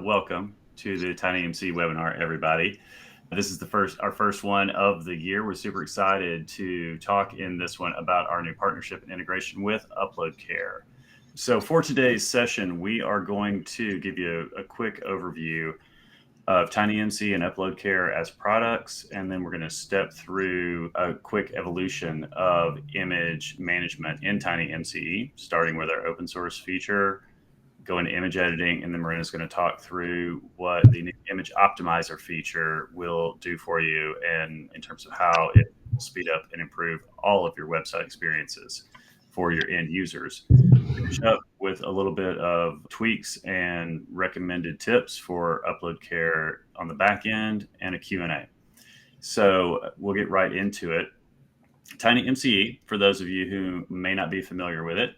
Welcome to the TinyMCE webinar, everybody. This is our first one of the year. We're super excited to talk in this one about our new partnership and integration with Uploadcare. So for today's session, we are going to give you a quick overview of TinyMCE and Uploadcare as products, and then we're going to step through a quick evolution of image management in TinyMCE, starting with our open source feature, go into image editing, and then Marina's going to talk through what the new image optimizer feature will do for you and in terms of how it will speed up and improve all of your website experiences for your end users. Finish up with a little bit of tweaks and recommended tips for Uploadcare on the back end and a Q&A. So we'll get right into it. TinyMCE, for those of you who may not be familiar with it,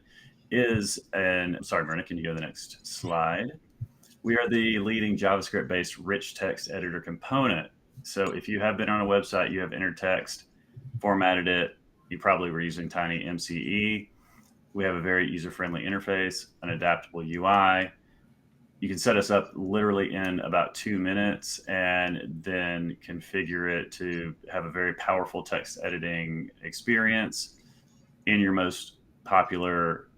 sorry, Marina, can you go to the next slide? We are the leading JavaScript-based rich text editor component. So if you have been on a website, you have entered text, formatted it, you probably were using TinyMCE. We have a very user-friendly interface, an adaptable UI. You can set us up literally in about 2 minutes and then configure it to have a very powerful text editing experience in your most popular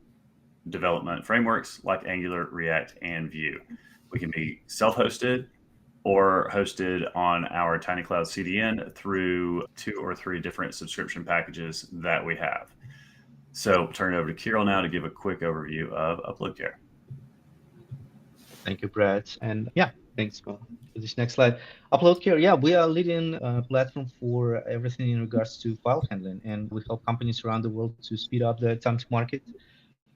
development frameworks like Angular, React, and Vue. We can be self-hosted or hosted on our TinyCloud CDN through 2 or 3 different subscription packages that we have. So turn it over to Kirill now to give a quick overview of Uploadcare. Thank you, Brad. And thanks for this next slide. Uploadcare, we are a leading platform for everything in regards to file handling, and we help companies around the world to speed up the time to market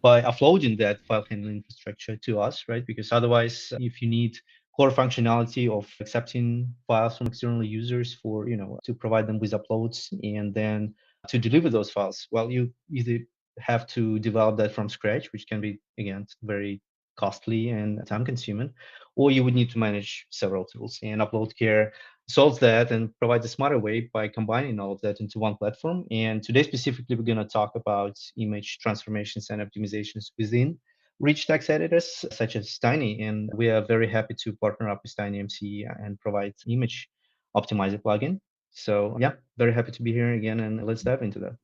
by offloading that file handling infrastructure to us, right? Because otherwise, if you need core functionality of accepting files from external users for, to provide them with uploads and then to deliver those files, well, you either have to develop that from scratch, which can be, again, very costly and time consuming, or you would need to manage several tools. And Uploadcare solves that and provides a smarter way by combining all of that into one platform. And today specifically, we're going to talk about image transformations and optimizations within rich text editors such as Tiny. And we are very happy to partner up with TinyMCE and provide image optimizer plugin. So very happy to be here again, and let's dive into that.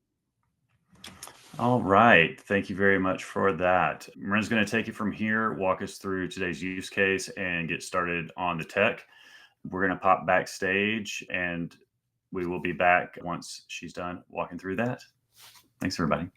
All right. Thank you very much for that. Marina's going to take it from here, walk us through today's use case, and get started on the tech. We're going to pop backstage, and we will be back once she's done walking through that. Thanks, everybody.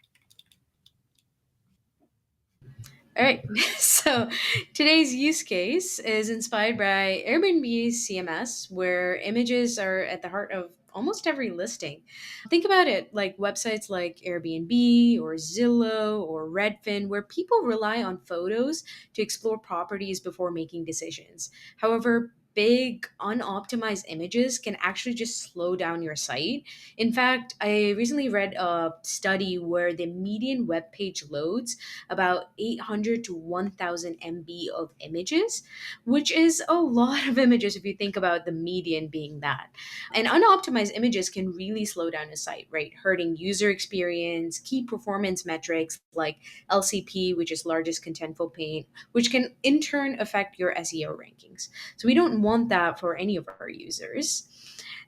All right, so today's use case is inspired by Airbnb's CMS, where images are at the heart of almost every listing. Think about it like websites like Airbnb or Zillow or Redfin, where people rely on photos to explore properties before making decisions. However, big unoptimized images can actually just slow down your site. In fact, I recently read a study where the median web page loads about 800 to 1000 MB of images, which is a lot of images if you think about the median being that. And unoptimized images can really slow down a site, right? Hurting user experience, key performance metrics like LCP, which is largest contentful paint, which can in turn affect your SEO rankings. So we don't want that for any of our users.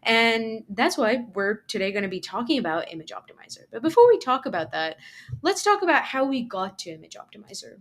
And that's why we're today going to be talking about Image Optimizer. But before we talk about that, let's talk about how we got to Image Optimizer.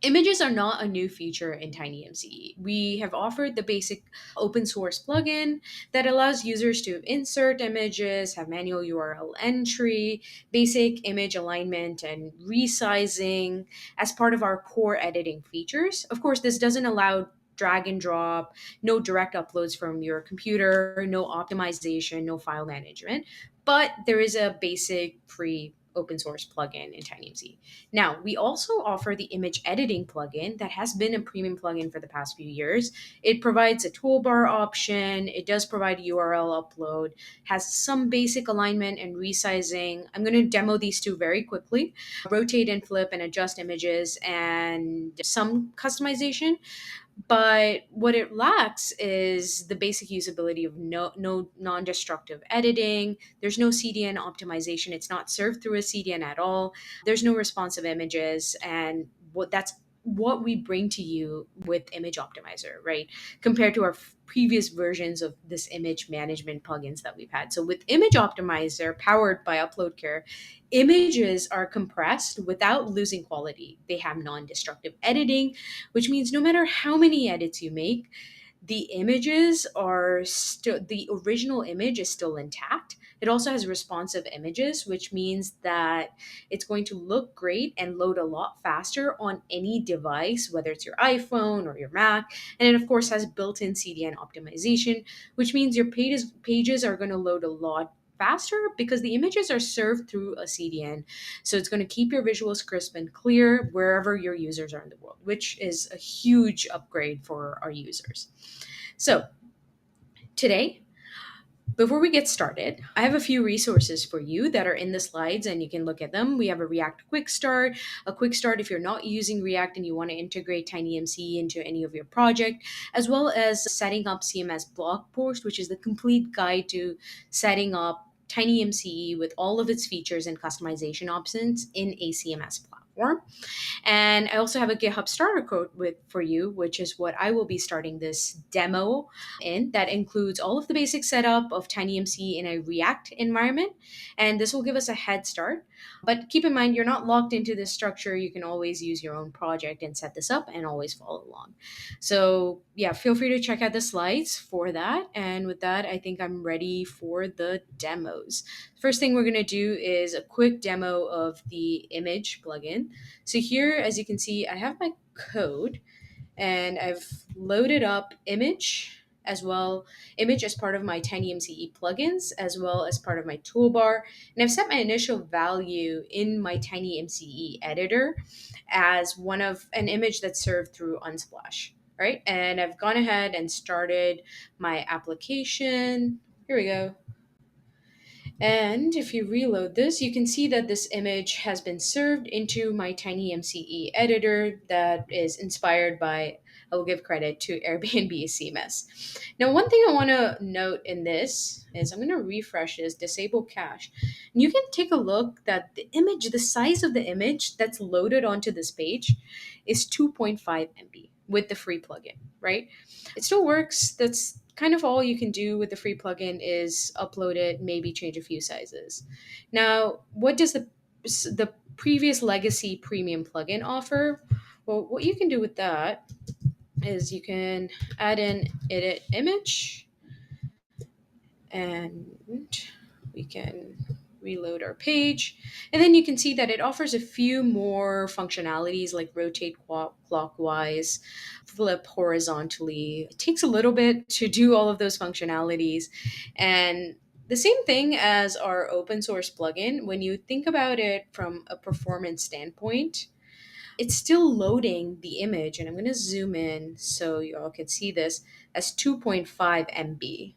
Images are not a new feature in TinyMCE. We have offered the basic open source plugin that allows users to insert images, have manual URL entry, basic image alignment, and resizing as part of our core editing features. Of course, this doesn't allow drag and drop, no direct uploads from your computer, no optimization, no file management, but there is a basic free open source plugin in TinyMCE. Now, we also offer the image editing plugin that has been a premium plugin for the past few years. It provides a toolbar option, it does provide URL upload, has some basic alignment and resizing. I'm going to demo these two very quickly. Rotate and flip and adjust images and some customization. But what it lacks is the basic usability of no non-destructive editing. There's no CDN optimization. It's not served through a CDN at all. There's no responsive images, and what we bring to you with Image Optimizer, right? Compared to our previous versions of this image management plugins that we've had. So with Image Optimizer powered by UploadCare, images are compressed without losing quality. They have non-destructive editing, which means no matter how many edits you make, the images are still, the original image is still intact. It also has responsive images, which means that it's going to look great and load a lot faster on any device, whether it's your iPhone or your Mac. And it, of course, has built in CDN optimization, which means your pages are going to load a lot faster because the images are served through a CDN. So it's going to keep your visuals crisp and clear wherever your users are in the world, which is a huge upgrade for our users. So today, before we get started, I have a few resources for you that are in the slides and you can look at them. We have a React Quick Start, if you're not using React and you want to integrate TinyMCE into any of your project, as well as setting up CMS blog post, which is the complete guide to setting up TinyMCE with all of its features and customization options in a CMS platform. And I also have a GitHub starter code for you, which is what I will be starting this demo in. That includes all of the basic setup of TinyMCE in a React environment. And this will give us a head start. But keep in mind, you're not locked into this structure. You can always use your own project and set this up and always follow along. So yeah, feel free to check out the slides for that. And with that, I think I'm ready for the demos. First thing we're going to do is a quick demo of the image plugin. So here, as you can see, I have my code and I've loaded up image as part of my TinyMCE plugins, as well as part of my toolbar. And I've set my initial value in my TinyMCE editor as one of an image that's served through Unsplash. Right. And I've gone ahead and started my application. Here we go. And if you reload this, you can see that this image has been served into my TinyMCE editor that is inspired by, I will give credit to Airbnb CMS. Now, one thing I want to note in this is I'm going to refresh this, disable cache. And you can take a look that the size of the image that's loaded onto this page is 2.5 MB with the free plugin, right? It still works. That's kind of all you can do with the free plugin is upload it, maybe change a few sizes. Now, what does the previous legacy premium plugin offer? Well, what you can do with that is you can add in edit image and we can reload our page. And then you can see that it offers a few more functionalities like rotate clockwise, flip horizontally. It takes a little bit to do all of those functionalities. And the same thing as our open source plugin, when you think about it from a performance standpoint, it's still loading the image. And I'm going to zoom in so you all can see this as 2.5 MB.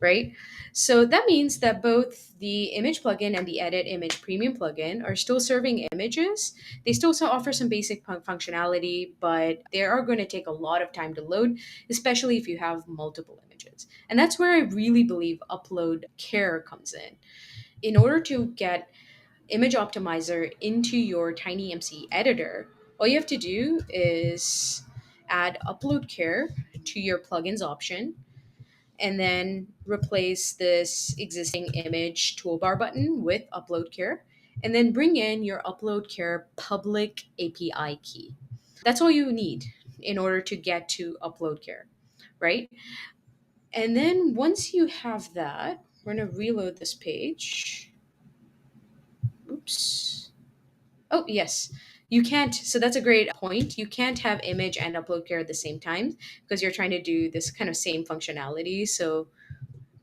Right? So that means that both the image plugin and the edit image premium plugin are still serving images. They still offer some basic functionality, but they are going to take a lot of time to load, especially if you have multiple images. And that's where I really believe upload care comes in. In order to get Image Optimizer into your TinyMCE editor, all you have to do is add upload care to your plugins option, and then replace this existing image toolbar button with upload care, and then bring in your upload care public API key. That's all you need in order to get to upload care, right? And then once you have that, we're going to reload this page. Oops. Oh, yes. You can't, so that's a great point. You can't have image and upload care at the same time because you're trying to do this kind of same functionality. So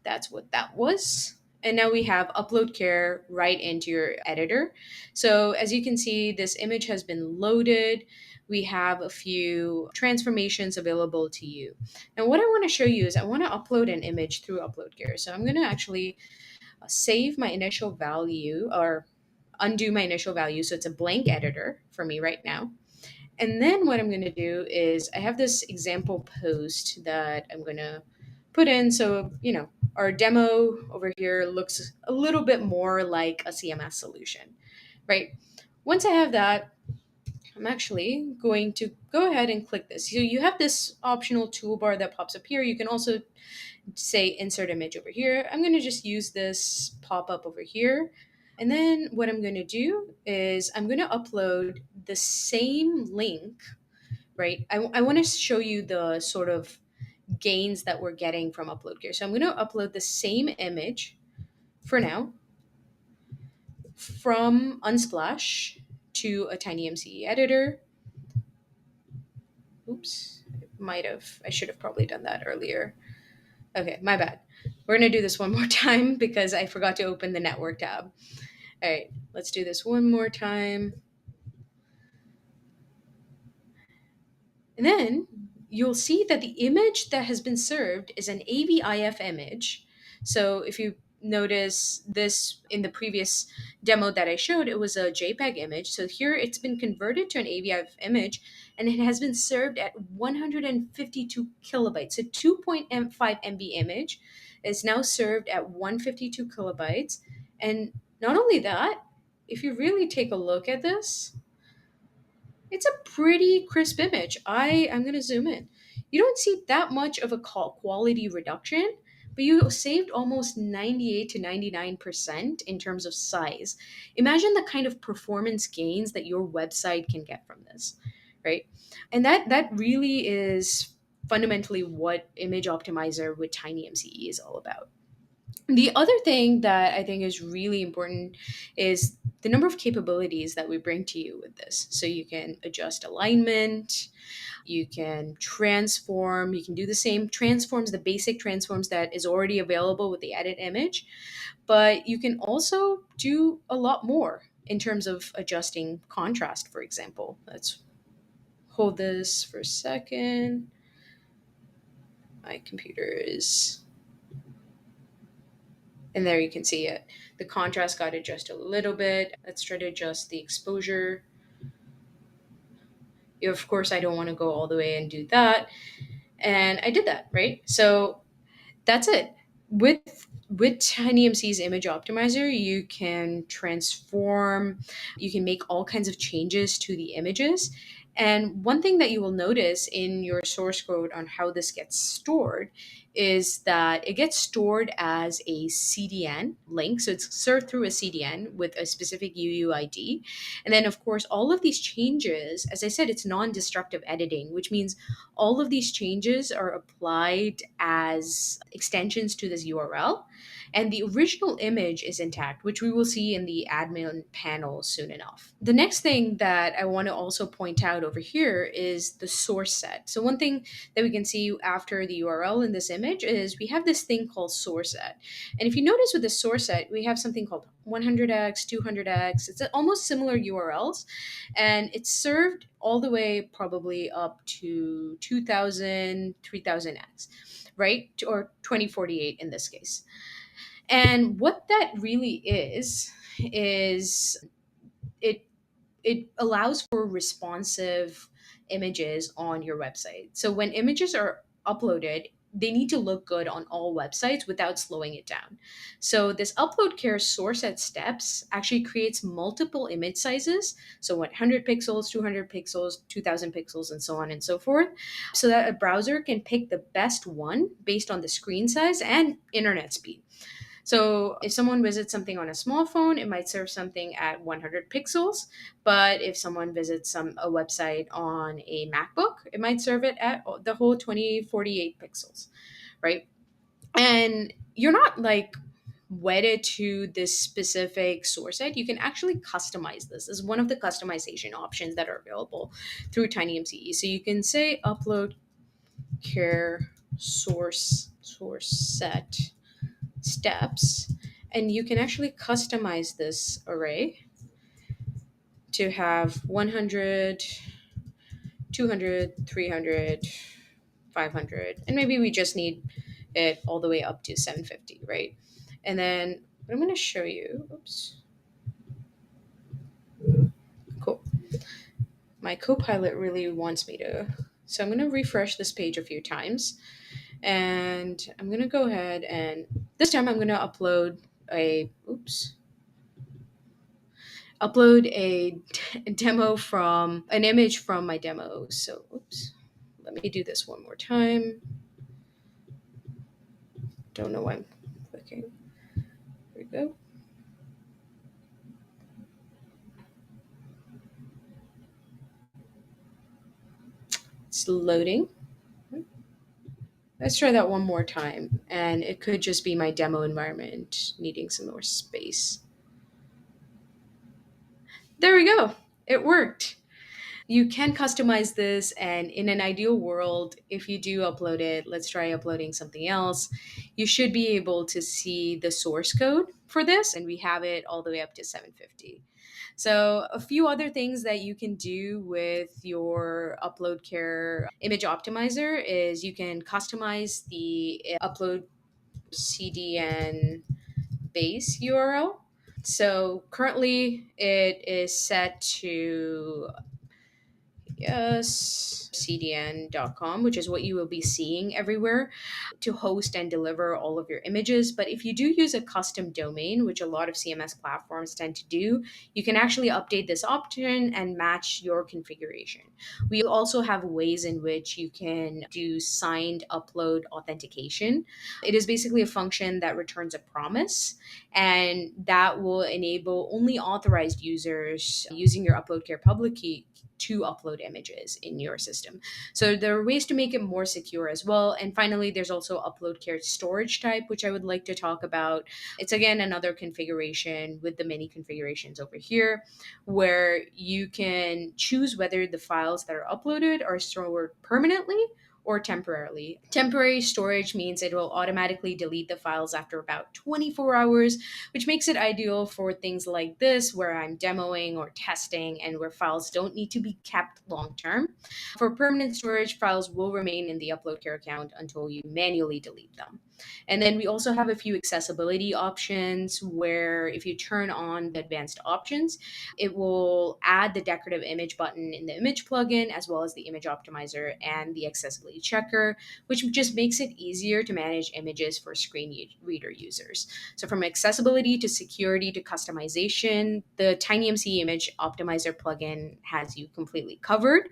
that's what that was. And now we have upload care right into your editor. So as you can see, this image has been loaded. We have a few transformations available to you. And what I want to show you is I want to upload an image through upload care. So I'm going to actually save my initial value or undo my initial value. So it's a blank editor for me right now. And then what I'm going to do is I have this example post that I'm going to put in. So, our demo over here looks a little bit more like a CMS solution, right? Once I have that, I'm actually going to go ahead and click this. So you have this optional toolbar that pops up here. You can also say insert image over here. I'm going to just use this pop up over here. And then what I'm going to do is I'm going to upload the same link, right? I want to show you the sort of gains that we're getting from Uploadcare. So I'm going to upload the same image for now from Unsplash to a TinyMCE editor. Oops, I should have probably done that earlier. Okay, my bad. We're going to do this one more time because I forgot to open the network tab. All right, let's do this one more time. And then you'll see that the image that has been served is an AVIF image. So if you notice this in the previous demo that I showed, it was a JPEG image. So here it's been converted to an AVIF image and it has been served at 152 kilobytes. So 2.5 MB image is now served at 152 kilobytes. And not only that, if you really take a look at this, it's a pretty crisp image. I'm going to zoom in. You don't see that much of a quality reduction, but you saved almost 98 to 99% in terms of size. Imagine the kind of performance gains that your website can get from this, right? And that really is fundamentally what Image Optimizer with TinyMCE is all about. The other thing that I think is really important is the number of capabilities that we bring to you with this. So you can adjust alignment, you can transform, you can do the same transforms, the basic transforms that is already available with the edit image, but you can also do a lot more in terms of adjusting contrast, for example. Let's hold this for a second. My computer is And there you can see it. The contrast got adjusted a little bit. Let's try to adjust the exposure. Of course, I don't want to go all the way and do that. And I did that, right? So that's it. With TinyMC's image optimizer, you can transform, you can make all kinds of changes to the images. And one thing that you will notice in your source code on how this gets stored is that it gets stored as a CDN link. So it's served through a CDN with a specific UUID. And then, of course, all of these changes, as I said, it's non destructive editing, which means all of these changes are applied as extensions to this URL. And the original image is intact, which we will see in the admin panel soon enough. The next thing that I want to also point out over here is the source set. So one thing that we can see after the URL in this image is we have this thing called source set. And if you notice with the source set, we have something called 100x, 200x. It's almost similar URLs, and it's served all the way probably up to 2000, 3000x, right? Or 2048 in this case. And what that really is it it allows for responsive images on your website. So when images are uploaded, they need to look good on all websites without slowing it down. So this upload care source set steps actually creates multiple image sizes. So 100 pixels, 200 pixels, 2000 pixels, and so on and so forth. So that a browser can pick the best one based on the screen size and internet speed. So if someone visits something on a small phone, it might serve something at 100 pixels. But if someone visits a website on a MacBook, it might serve it at the whole 2048 pixels, right? And you're not like wedded to this specific source set. You can actually customize this as one of the customization options that are available through TinyMCE. So you can say upload care source set steps, and you can actually customize this array to have 100, 200, 300, 500, and maybe we just need it all the way up to 750, right? And then I'm going to show you, oops, cool. My Copilot really wants me to, so I'm going to refresh this page a few times, and I'm going to go ahead and this time I'm going to upload a, oops, upload a demo from an image from my demo. So, oops, let me do this one more time. Don't know why I'm clicking. Here we go. It's loading. Let's try that one more time. And it could just be my demo environment needing some more space. There we go. It worked. You can customize this, and in an ideal world, if you do upload it, let's try uploading something else, you should be able to see the source code for this, and we have it all the way up to 750. So a few other things that you can do with your UploadCare image optimizer is you can customize the upload CDN base URL. So currently it is set to yes, cdn.com, which is what you will be seeing everywhere to host and deliver all of your images. But if you do use a custom domain, which a lot of CMS platforms tend to do, you can actually update this option and match your configuration. We also have ways in which you can do signed upload authentication. It is basically a function that returns a promise, and that will enable only authorized users using your UploadCare public key to upload images in your system. So there are ways to make it more secure as well. And finally, there's also UploadCare storage type, which I would like to talk about. It's again another configuration with the many configurations over here, where you can choose whether the files that are uploaded are stored permanently or temporarily. Temporary storage means it will automatically delete the files after about 24 hours, which makes it ideal for things like this, where I'm demoing or testing and where files don't need to be kept long term. For permanent storage, files will remain in the UploadCare account until you manually delete them. And then we also have a few accessibility options where if you turn on the advanced options, it will add the decorative image button in the image plugin, as well as the image optimizer and the accessibility checker, which just makes it easier to manage images for screen reader users. So from accessibility to security to customization, the TinyMCE image optimizer plugin has you completely covered.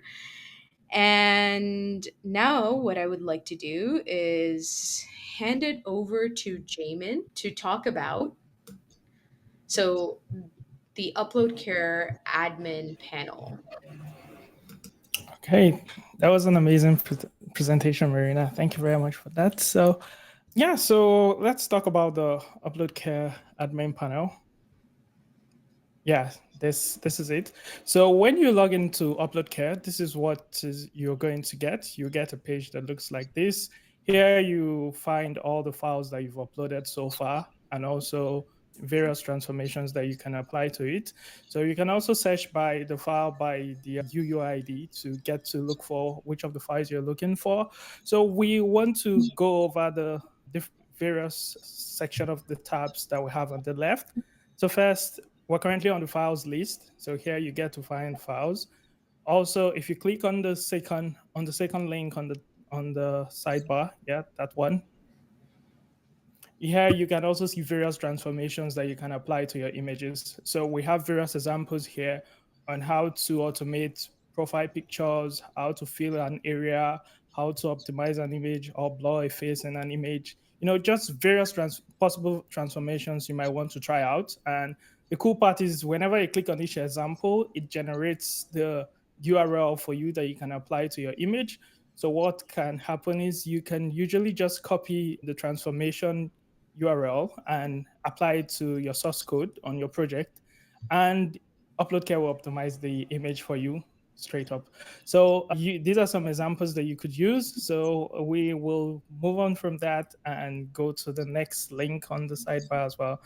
And now what I would like to do is hand it over to Jamin to talk about so the UploadCare admin panel. Okay, that was an amazing presentation, Marina. Thank you very much for that. So, yeah, so let's talk about the UploadCare admin panel. Yeah, this is it. So when you log into UploadCare, this is what you're going to get. You get a page that looks like this. Here you find all the files that you've uploaded so far, and also various transformations that you can apply to it. So you can also search by the file by the UUID to get to look for which of the files you're looking for. So we want to go over the various section of the tabs that we have on the left. So first, we're currently on the files list. So here you get to find files. Also, if you click on the second link on the sidebar, yeah, that one. Here you can also see various transformations that you can apply to your images. So we have various examples here on how to automate profile pictures, how to fill an area, how to optimize an image or blur a face in an image. Just various possible transformations you might want to try out. And the cool part is whenever you click on each example, it generates the URL for you that you can apply to your image. So what can happen is you can usually just copy the transformation URL and apply it to your source code on your project, and UploadCare will optimize the image for you straight up. So these are some examples that you could use. So we will move on from that and go to the next link on the sidebar as well.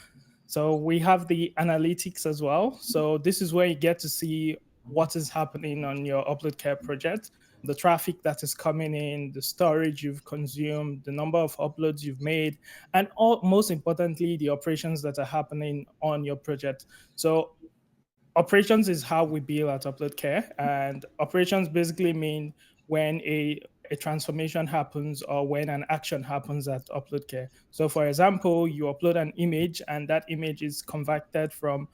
So we have the analytics as well. So this is where you get to see what is happening on your UploadCare project, the traffic that is coming in, the storage you've consumed, the number of uploads you've made, and most importantly, the operations that are happening on your project. So operations is how we build at UploadCare, and operations basically mean when a transformation happens or when an action happens at UploadCare. So for example, you upload an image and that image is converted from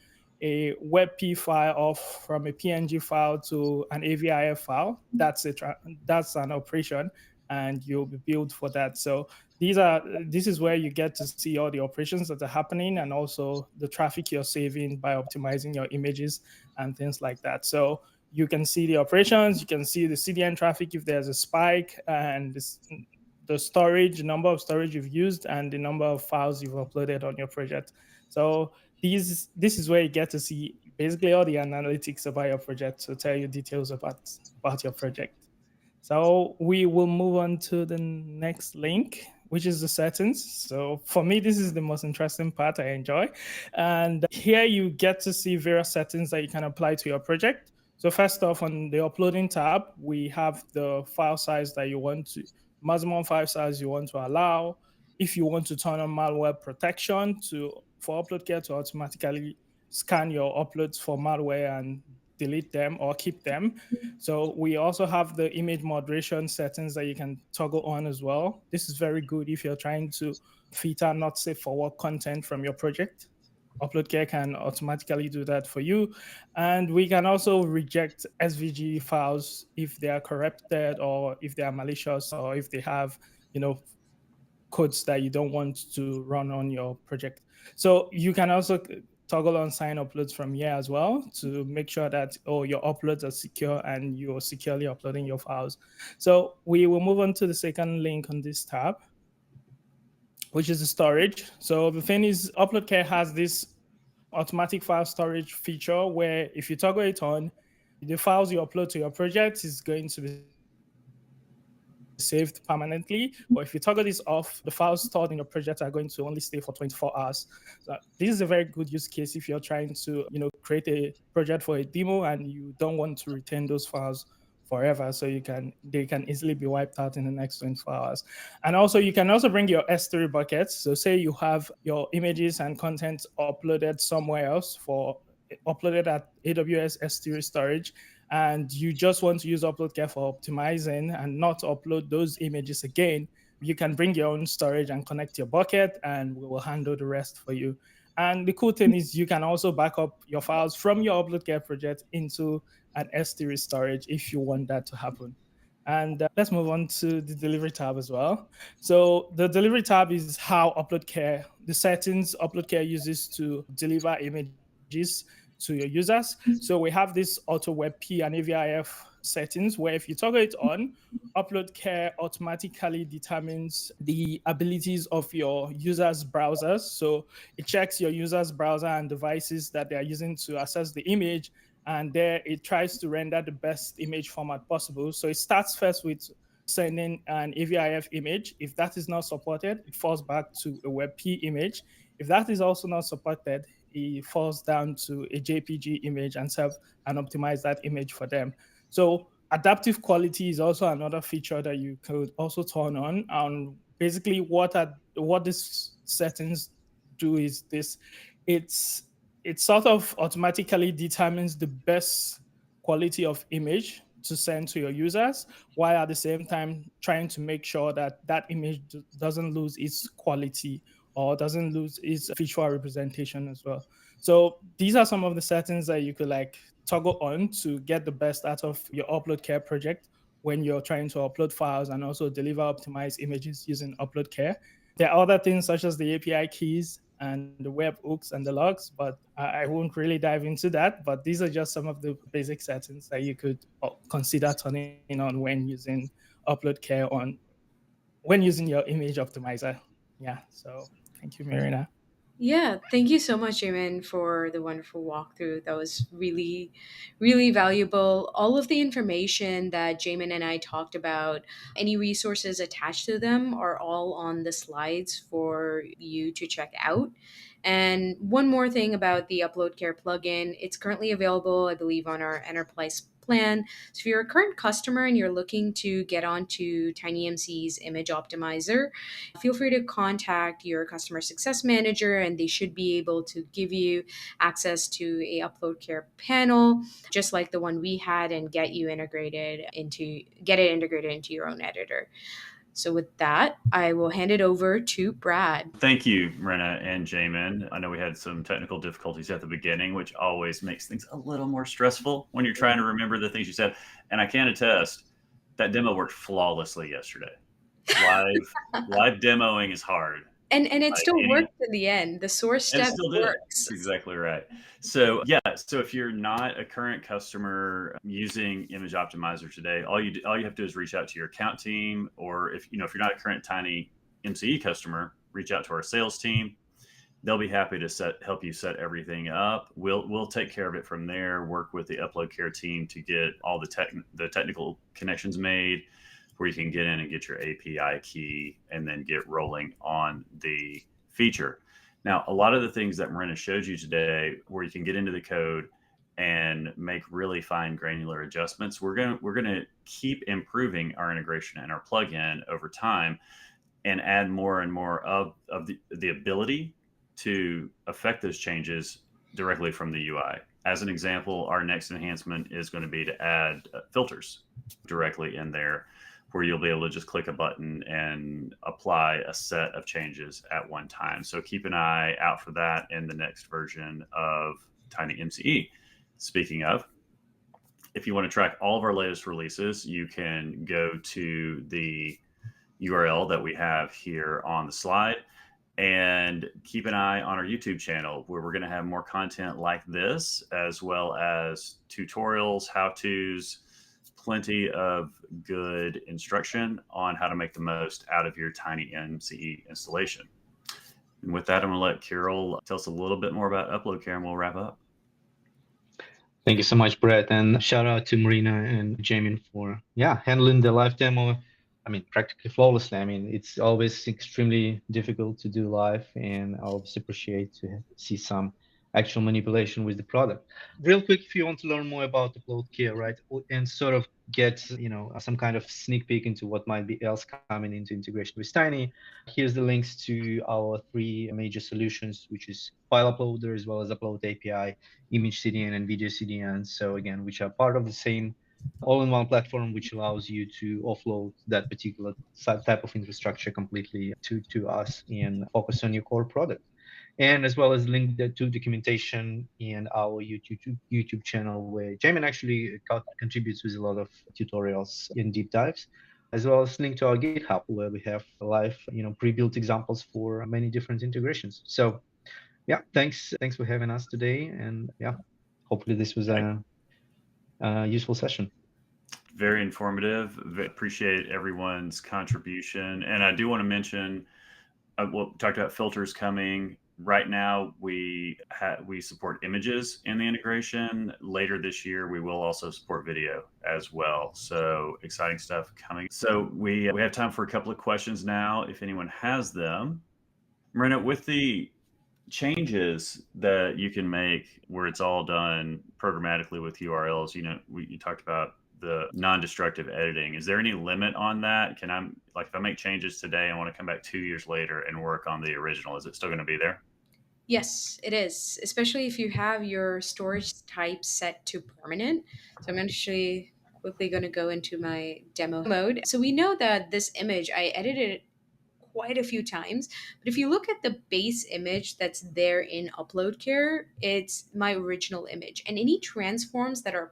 a WebP file or from a PNG file to an AVIF file, that's an operation, and you'll be billed for that. So this is where you get to see all the operations that are happening and also the traffic you're saving by optimizing your images and things like that. So you can see the operations, you can see the CDN traffic if there's a spike, and the storage, number of storage you've used, and the number of files you've uploaded on your project. So this is where you get to see basically all the analytics about your project to tell you details about your project. So we will move on to the next link, which is the settings. So for me, this is the most interesting part I enjoy. And here you get to see various settings that you can apply to your project. So first off, on the uploading tab, we have the file size that you want to, maximum file size you want to allow. If you want to turn on malware protection for UploadCare to automatically scan your uploads for malware and delete them or keep them. So we also have the image moderation settings that you can toggle on as well. This is very good if you're trying to filter not safe for work content from your project. UploadCare can automatically do that for you. And we can also reject SVG files if they are corrupted or if they are malicious or if they have, codes that you don't want to run on your project. So you can also toggle on sign uploads from here as well to make sure that your uploads are secure and you're securely uploading your files. So we will move on to the second link on this tab, which is the storage. So the thing is, UploadCare has this automatic file storage feature where if you toggle it on, the files you upload to your project is going to be saved permanently. But if you toggle this off, the files stored in your project are going to only stay for 24 hours. So this is a very good use case if you're trying to, create a project for a demo and you don't want to retain those files forever, so they can easily be wiped out in the next 24 hours. And also you can also bring your S3 buckets. So say you have your images and content uploaded somewhere else uploaded at AWS S3 storage, and you just want to use UploadCare for optimizing and not upload those images again, you can bring your own storage and connect your bucket, and we will handle the rest for you. And the cool thing is you can also back up your files from your UploadCare project into an S3 storage if you want that to happen. And let's move on to the delivery tab as well. So the delivery tab is how the settings UploadCare uses to deliver images to your users. So we have this auto WebP and AVIF settings where if you toggle it on, UploadCare automatically determines the abilities of your users' browsers. So it checks your users' browser and devices that they are using to access the image, and there it tries to render the best image format possible. So it starts first with sending an AVIF image. If that is not supported, it falls back to a WebP image. If that is also not supported, it falls down to a JPG image and optimize that image for them. So adaptive quality is also another feature that you could also turn on. And basically what these settings do is this: it sort of automatically determines the best quality of image to send to your users, while at the same time trying to make sure that that image doesn't lose its quality or doesn't lose its visual representation as well. So these are some of the settings that you could toggle on to get the best out of your UploadCare project when you're trying to upload files and also deliver optimized images using UploadCare. There are other things such as the API keys and the webhooks and the logs, but I won't really dive into that. But these are just some of the basic settings that you could consider turning on when using UploadCare when using your image optimizer. Yeah, so thank you, Marina. Yeah, thank you so much, Jamin, for the wonderful walkthrough. That was really, really valuable. All of the information that Jamin and I talked about, any resources attached to them, are all on the slides for you to check out. And one more thing about the Upload Care plugin, it's currently available, I believe, on our enterprise plan. So if you're a current customer and you're looking to get onto TinyMCE's image optimizer, feel free to contact your customer success manager and they should be able to give you access to a Upload Care panel, just like the one we had, and get it integrated into your own editor. So with that, I will hand it over to Brad. Thank you, Rena and Jamin. I know we had some technical difficulties at the beginning, which always makes things a little more stressful when you're trying to remember the things you said. And I can attest that demo worked flawlessly yesterday. Live demoing is hard. And it Like still any, worked in the end. The source and it step still did. works. Exactly right. So yeah, so if you're not a current customer using Image Optimizer today, all you have to do is reach out to your account team, or if you're not a current TinyMCE customer, reach out to our sales team. They'll be happy to help you set everything up. We'll take care of it from there. Work with the Uploadcare team to get all the technical connections made, where you can get in and get your API key and then get rolling on the feature. Now, a lot of the things that Marina showed you today, where you can get into the code and make really fine granular adjustments, we're gonna keep improving our integration and our plugin over time, and add more and more of the ability to affect those changes directly from the UI. As an example, our next enhancement is going to be to add filters directly in there, where you'll be able to just click a button and apply a set of changes at one time. So keep an eye out for that in the next version of TinyMCE. Speaking of, if you want to track all of our latest releases, you can go to the URL that we have here on the slide, and keep an eye on our YouTube channel, where we're going to have more content like this, as well as tutorials, how-tos, plenty of good instruction on how to make the most out of your TinyMCE installation. And with that, I'm going to let Carol tell us a little bit more about Uploadcare, and we'll wrap up. Thank you so much, Brett, and shout out to Marina and Jamin for handling the live demo. I mean, practically flawlessly. I mean, it's always extremely difficult to do live, and I always appreciate to see some actual manipulation with the product. Real quick, if you want to learn more about Uploadcare, right, and sort of get some kind of sneak peek into what might be else coming into integration with Tiny, here's the links to our 3 major solutions, which is File Uploader, as well as Upload API, Image CDN, and Video CDN. So again, which are part of the same all-in-one platform, which allows you to offload that particular type of infrastructure completely to us and focus on your core product. And as well as link that to documentation in our YouTube channel, where Jamin actually contributes with a lot of tutorials and deep dives, as well as link to our GitHub, where we have live, pre-built examples for many different integrations. So yeah, thanks for having us today, and hopefully this was a useful session. Very informative. Appreciate everyone's contribution. And I do want to mention, we talked about filters coming. Right now, we support images in the integration. Later this year, we will also support video as well. So exciting stuff coming. So we have time for a couple of questions now, if anyone has them. Marina, with the changes that you can make where it's all done programmatically with URLs, you talked about the non-destructive editing. Is there any limit on that? Can I, like, if I make changes today and want to come back 2 years later and work on the original, is it still going to be there? Yes, it is, especially if you have your storage type set to permanent. So I'm actually quickly going to go into my demo mode. So we know that this image, I edited it quite a few times, but if you look at the base image that's there in Uploadcare, it's my original image, and any transforms that are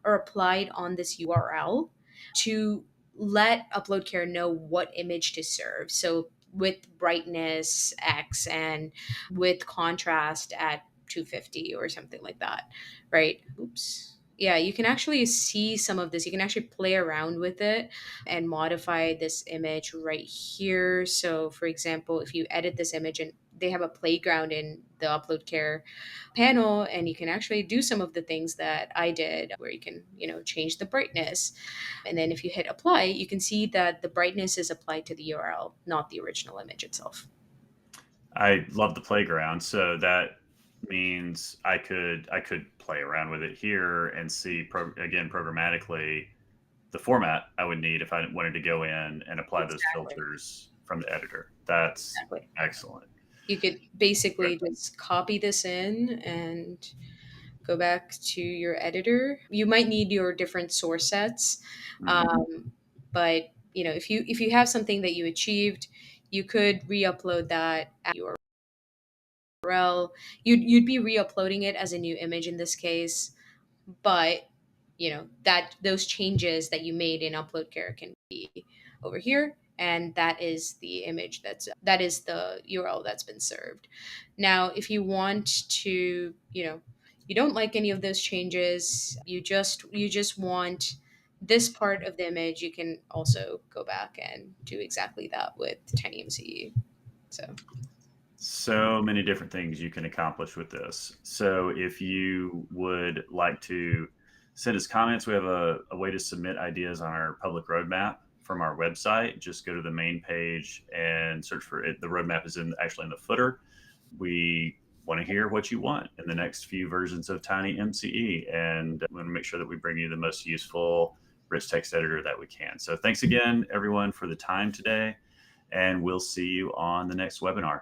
applied on this URL to let Uploadcare know what image to serve. So with brightness X and with contrast at 250 or something like that, right? Oops. Yeah, you can actually see some of this. You can actually play around with it and modify this image right here. So for example, if you edit this image, and they have a playground in the Uploadcare panel, and you can actually do some of the things that I did, where you can, change the brightness. And then if you hit apply, you can see that the brightness is applied to the URL, not the original image itself. I love the playground. So that means I could play around with it here and see programmatically the format I would need if I wanted to go in and apply those filters from the editor. That's excellent. You could basically just copy this in and go back to your editor. You might need your different source sets, but if you have something that you achieved, you could re-upload that at URL. You'd be re-uploading it as a new image in this case, but that those changes that you made in upload care can be over here, and that is the image that is the URL that's been served. Now if you want to, you don't like any of those changes, you just want this part of the image, you can also go back and do exactly that with TinyMCE. So many different things you can accomplish with this. So if you would like to send us comments, we have a way to submit ideas on our public roadmap from our website. Just go to the main page and search for it. The roadmap is actually in the footer. We want to hear what you want in the next few versions of TinyMCE, and we want to make sure that we bring you the most useful rich text editor that we can. So thanks again, everyone, for the time today, and we'll see you on the next webinar.